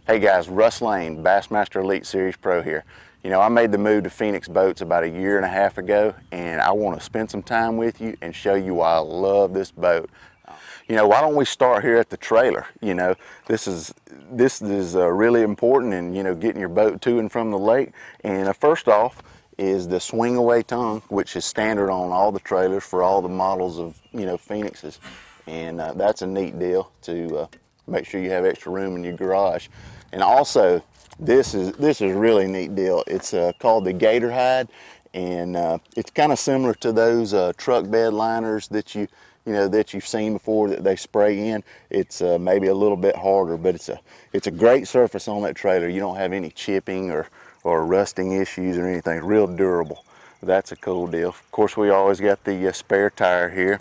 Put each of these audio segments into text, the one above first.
Hey guys, Russ Lane, Bassmaster Elite Series Pro here. You know, I made the move to Phoenix Boats about a year and a half ago, and I want to spend some time with you and show you why I love this boat. You know, why don't we start here at the trailer? You know, this is really important in, you know, getting your boat to and from the lake. And first off is the swing away tongue, which is standard on all the trailers for all the models of, you know, Phoenixes. And that's a neat deal to make sure you have extra room in your garage. And also, this is a really neat deal. It's called the Gator Hide, and it's kind of similar to those truck bed liners that that you've seen before that they spray in. It's maybe a little bit harder, but it's a great surface on that trailer. You don't have any chipping or rusting issues or anything. It's real durable. That's a cool deal. Of course, we always got the spare tire here.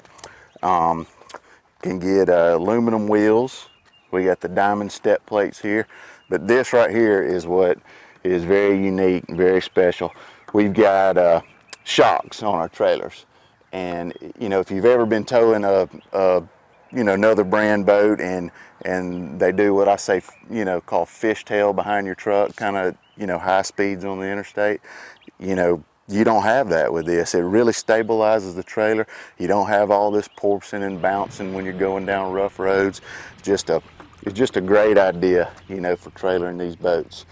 Can get aluminum wheels. We got the diamond step plates here, but this right here is what is very unique and very special. We've got shocks on our trailers, and you know, if you've ever been towing a another brand boat and they do what I say, you know, call fishtail behind your truck, kind of, you know, high speeds on the interstate, you know, you don't have that with this. It really stabilizes the trailer. You don't have all this porpoising and bouncing when you're going down rough roads. It's just a great idea, you know, for trailering these boats.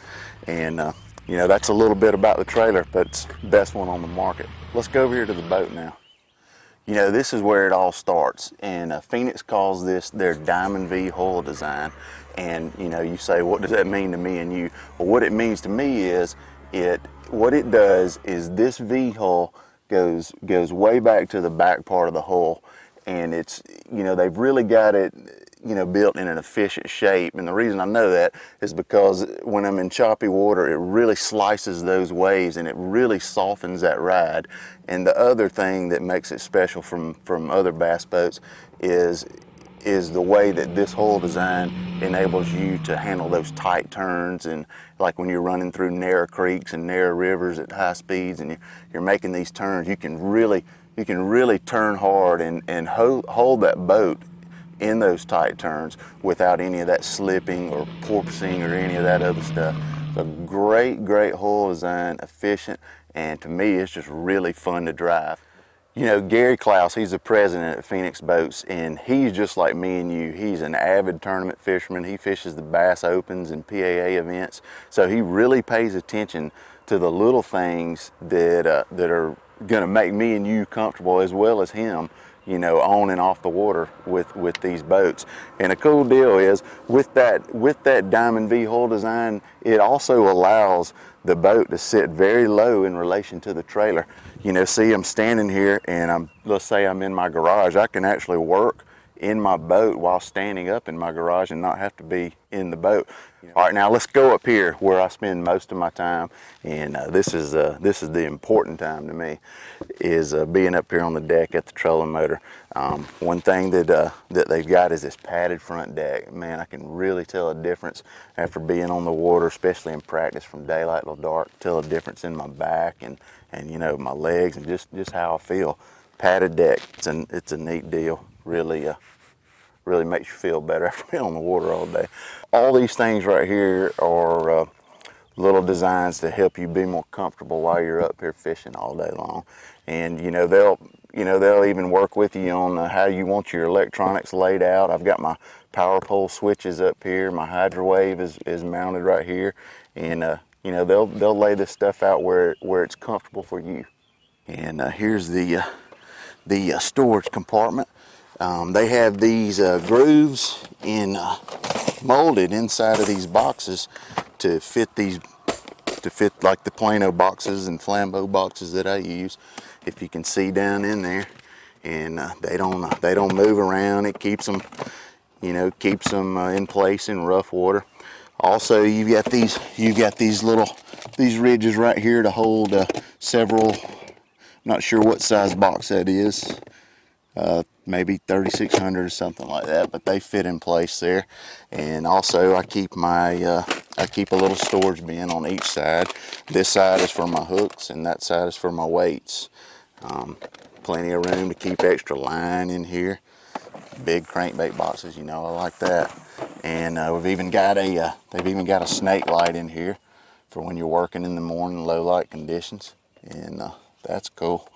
And you know, that's a little bit about the trailer, but it's the best one on the market. Let's go over here to the boat now. You know, this is where it all starts, and Phoenix calls this their Diamond V hull design. And you know, you say, what does that mean to me and you? Well, what it means to me is what it does is this V hull goes way back to the back part of the hull, and it's, you know, they've really got it, you know, built in an efficient shape. And the reason I know that is because when I'm in choppy water, it really slices those waves and it really softens that ride. And the other thing that makes it special from other bass boats is the way that this hull design enables you to handle those tight turns, and like when you're running through narrow creeks and narrow rivers at high speeds and you're making these turns, you can really turn hard and hold that boat in those tight turns without any of that slipping or porpoising or any of that other stuff. It's a great hull design, efficient, and to me it's just really fun to drive. You know, Gary Klaus, he's the president at Phoenix Boats, and he's just like me and you. He's an avid tournament fisherman. He fishes the Bass Opens and PAA events, so he really pays attention to the little things that are going to make me and you comfortable, as well as him, you know, on and off the water with these boats. And a cool deal is with that Diamond V hull design, it also allows the boat to sit very low in relation to the trailer. You know, see, I'm standing here and let's say I'm in my garage. I can actually work in my boat while standing up in my garage and not have to be in the boat. All right, now let's go up here where I spend most of my time, and this is the important time to me, is being up here on the deck at the trolling motor. One thing that they've got is this padded front deck. Man, I can really tell a difference after being on the water, especially in practice from daylight till dark. Tell a difference in my back and you know, my legs and just how I feel. Padded deck, it's a neat deal. Really makes you feel better after being on the water all day. All these things right here are little designs to help you be more comfortable while you're up here fishing all day long. And you know, they'll even work with you on how you want your electronics laid out. I've got my power pole switches up here. My Hydro-Wave is mounted right here, and you know, they'll lay this stuff out where it's comfortable for you. And here's the storage compartment. They have these grooves molded inside of these boxes to fit like the Plano boxes and Flambeau boxes that I use. If you can see down in there, and they don't move around. It keeps them, you know, in place in rough water. Also, you've got these ridges right here to hold several. I'm not sure what size box that is. Maybe 3600 or something like that, but they fit in place there. And also, I keep a little storage bin on each side. This side is for my hooks, and that side is for my weights. Plenty of room to keep extra line in here. big crankbait boxes. You know, I like that. And we've even got a they've even got a snake light in here for when you're working in the morning, low light conditions, and that's cool.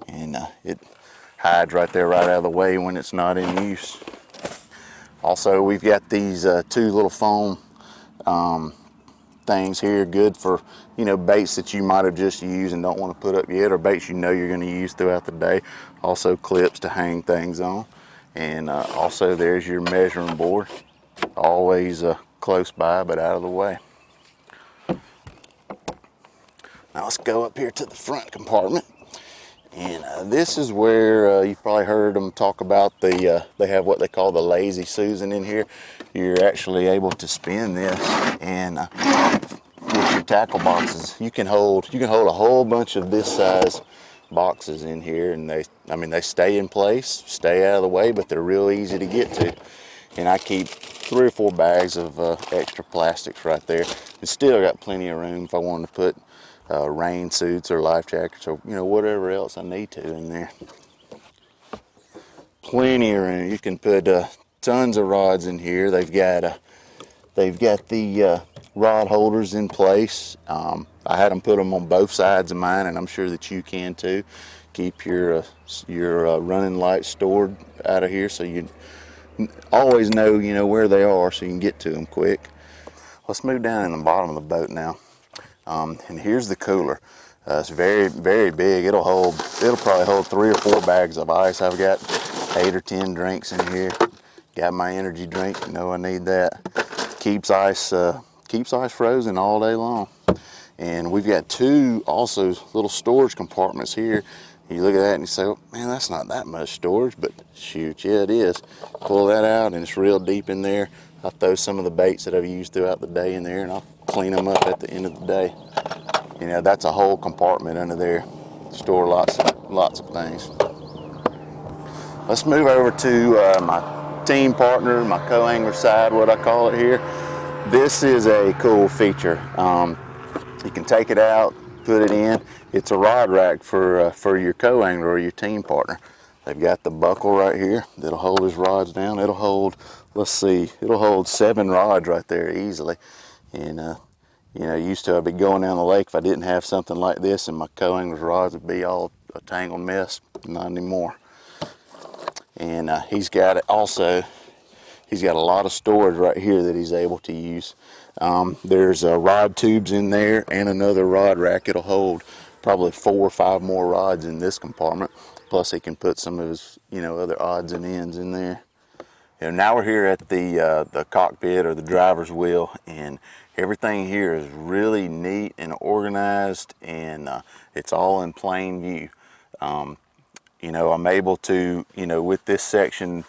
And it hides right there, right out of the way when it's not in use. Also, we've got these two little foam things here, good for, you know, baits that you might have just used and don't want to put up yet, or baits you know you're going to use throughout the day. Also clips to hang things on. And also there's your measuring board, always close by but out of the way. Now let's go up here to the front compartment. And this is where you've probably heard them talk about they have what they call the Lazy Susan in here. You're actually able to spin this, and with your tackle boxes, you can hold a whole bunch of this size boxes in here, and they stay in place, stay out of the way, but they're real easy to get to. And I keep 3 or 4 bags of extra plastics right there, and still got plenty of room if I wanted to put rain suits or life jackets or, you know, whatever else I need to in there. Plenty of room. You can put tons of rods in here. They've got the rod holders in place. I had them put them on both sides of mine, and I'm sure that you can too. Keep your running lights stored out of here, so you always know, you know, where they are, so you can get to them quick. Let's move down in the bottom of the boat now. And here's the cooler. It's very, very big. It'll probably hold 3 or 4 bags of ice. I've got 8 or 10 drinks in here. Got my energy drink, you know I need that. Keeps ice frozen all day long. And we've got 2 also little storage compartments here. You look at that and you say, oh, man, that's not that much storage, but shoot, yeah, it is. Pull that out and it's real deep in there. I'll throw some of the baits that I've used throughout the day in there, and I'll clean them up at the end of the day. You know, that's a whole compartment under there. Store lots of things. Let's move over to my team partner, my co-angler side, what I call it here. This is a cool feature. You can take it out, put it in. It's a rod rack for your co-angler or your team partner. They've got the buckle right here that'll hold his rods down. It'll hold, let's see, it'll hold 7 rods right there easily. And you know, used to I'd be going down the lake if I didn't have something like this, and my co-angler's rods would be all a tangled mess. Not anymore. And he's got it also. He's got a lot of storage right here that he's able to use. There's rod tubes in there and another rod rack. It'll hold probably 4 or 5 more rods in this compartment. Plus he can put some of his, you know, other odds and ends in there. And now we're here at the cockpit or the driver's wheel, and everything here is really neat and organized, and it's all in plain view. You know, I'm able to, you know, with this section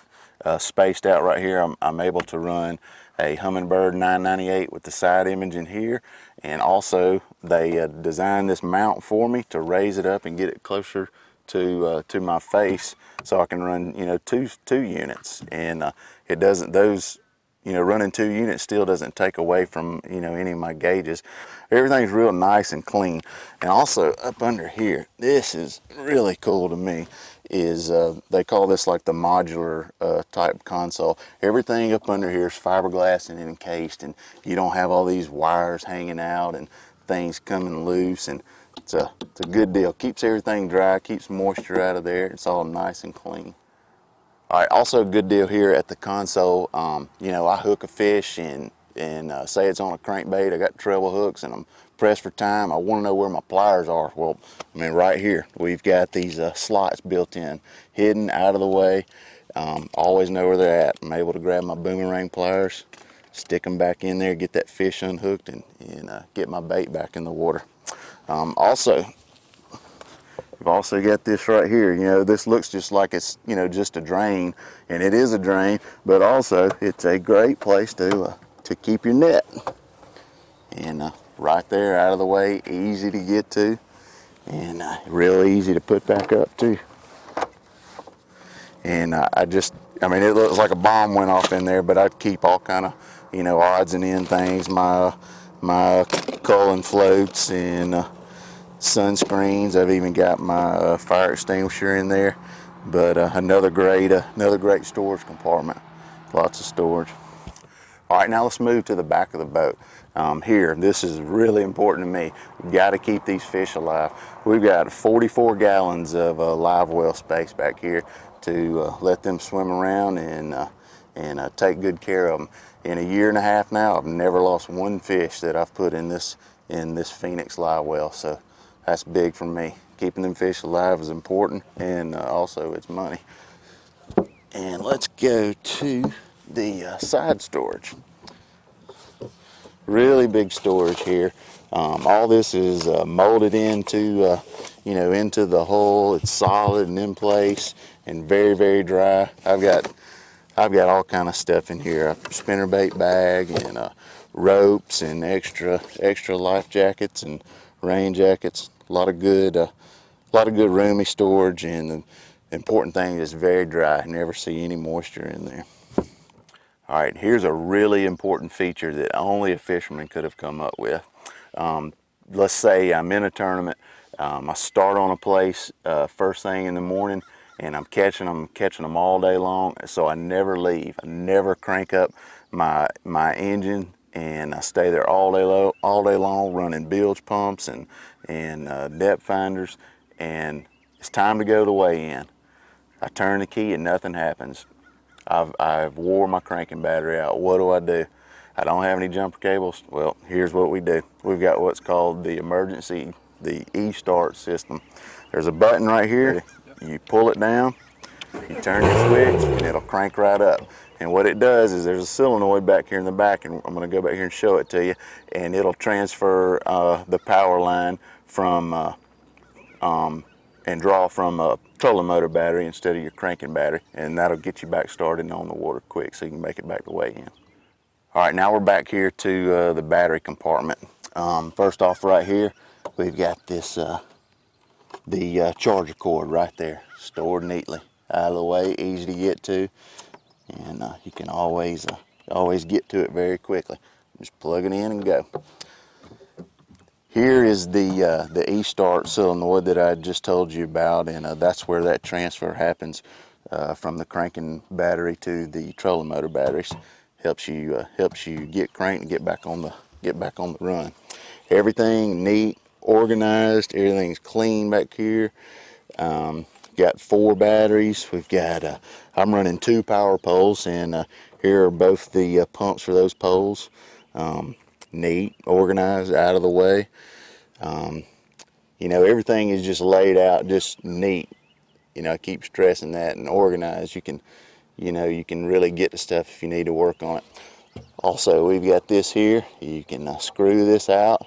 spaced out right here, I'm able to run a Humminbird 998 with the side image in here, and also they designed this mount for me to raise it up and get it closer to my face, so I can run, you know, two units, and it doesn't, those, you know, running 2 units still doesn't take away from, you know, any of my gauges. Everything's real nice and clean. And also up under here, this is really cool to me, is they call this like the modular type console. Everything up under here is fiberglass and encased, and you don't have all these wires hanging out and things coming loose, and it's a good deal. Keeps everything dry, keeps moisture out of there. It's all nice and clean. All right, also a good deal here at the console. You know, I hook a fish and say it's on a crankbait. I got treble hooks and I'm pressed for time. I want to know where my pliers are. Well, I mean, right here we've got these slots built in, hidden out of the way. Always know where they're at. I'm able to grab my boomerang pliers, stick them back in there, get that fish unhooked, and get my bait back in the water. Also, we've also got this right here. You know, this looks just like it's, you know, just a drain, and it is a drain, but also it's a great place to keep your net. And right there, out of the way, easy to get to, and real easy to put back up too. And I mean, it looks like a bomb went off in there, but I'd keep all kind of, you know, odds and end things, my Cullen floats and sunscreens. I've even got my fire extinguisher in there. But another great storage compartment. Lots of storage. All right, now let's move to the back of the boat. Here, this is really important to me. We've got to keep these fish alive. We've got 44 gallons of live well space back here to let them swim around and take good care of them. In a year and a half now, I've never lost one fish that I've put in this Phoenix live well. So that's big for me. Keeping them fish alive is important, and also it's money. And let's go to the side storage. Really big storage here. All this is molded into, into the hull. It's solid and in place and very, very dry. I've got all kind of stuff in here. A spinnerbait bag and ropes and extra life jackets and rain jackets. A lot of good roomy storage, and the important thing is very dry. Never see any moisture in there. All right, here's a really important feature that only a fisherman could have come up with. Let's say I'm in a tournament. I start on a place first thing in the morning, and I'm catching them all day long. So I never leave. I never crank up my engine, and I stay there all day long, running bilge pumps and depth finders. And it's time to go to weigh in. I turn the key and nothing happens. I've wore my cranking battery out. What do? I don't have any jumper cables. Well, here's what we do. We've got what's called the e-start system. There's a button right here. You pull it down, you turn your switch, and it'll crank right up. And what it does is there's a solenoid back here in the back, and I'm going to go back here and show it to you, and it'll transfer the power line from and draw from a trolling motor battery instead of your cranking battery, and that'll get you back started and on the water quick so you can make it back to weigh in. All right, now we're back here to the battery compartment. First off, right here, we've got this the charger cord right there, stored neatly out of the way, easy to get to, and you can always get to it very quickly. Just plug it in and go. Here is the e-start solenoid that I just told you about, and that's where that transfer happens from the cranking battery to the trolling motor batteries. Helps you get cranked and get back on the run. Everything neat, organized. Everything's clean back here. Got 4 batteries. We've got I'm running 2 power poles, and here are both the pumps for those poles. Neat, organized, out of the way. Everything is just laid out, just neat. I keep stressing that, and organized. You can really get to stuff if you need to work on it. Also, we've got this here. You can screw this out,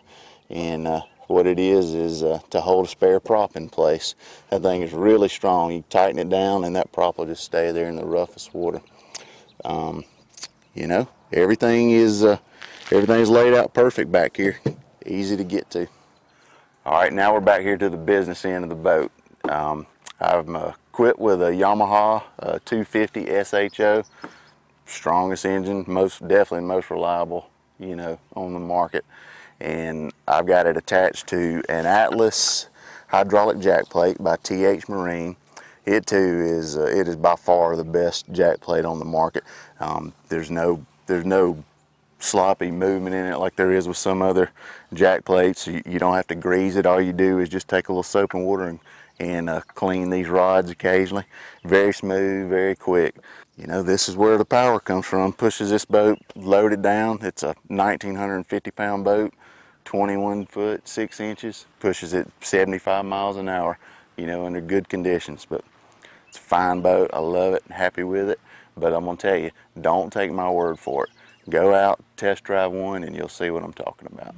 and what it is to hold a spare prop in place. That thing is really strong. You tighten it down, and that prop will just stay there in the roughest water. Everything's laid out perfect back here, easy to get to. All right, now we're back here to the business end of the boat. I'm equipped with a Yamaha 250 SHO, strongest engine, definitely most reliable, on the market. And I've got it attached to an Atlas hydraulic jack plate by TH Marine. It too is by far the best jack plate on the market. There's no sloppy movement in it like there is with some other jack plates. You don't have to grease it. All you do is just take a little soap and water and clean these rods occasionally. Very smooth, very quick. This is where the power comes from. Pushes this boat loaded down. It's a 1,950 pound boat, 21 foot 6 inches. Pushes it 75 miles an hour, under good conditions. But it's a fine boat. I love it, happy with it. But I'm gonna tell you, don't take my word for it. Go out, test drive one, and you'll see what I'm talking about.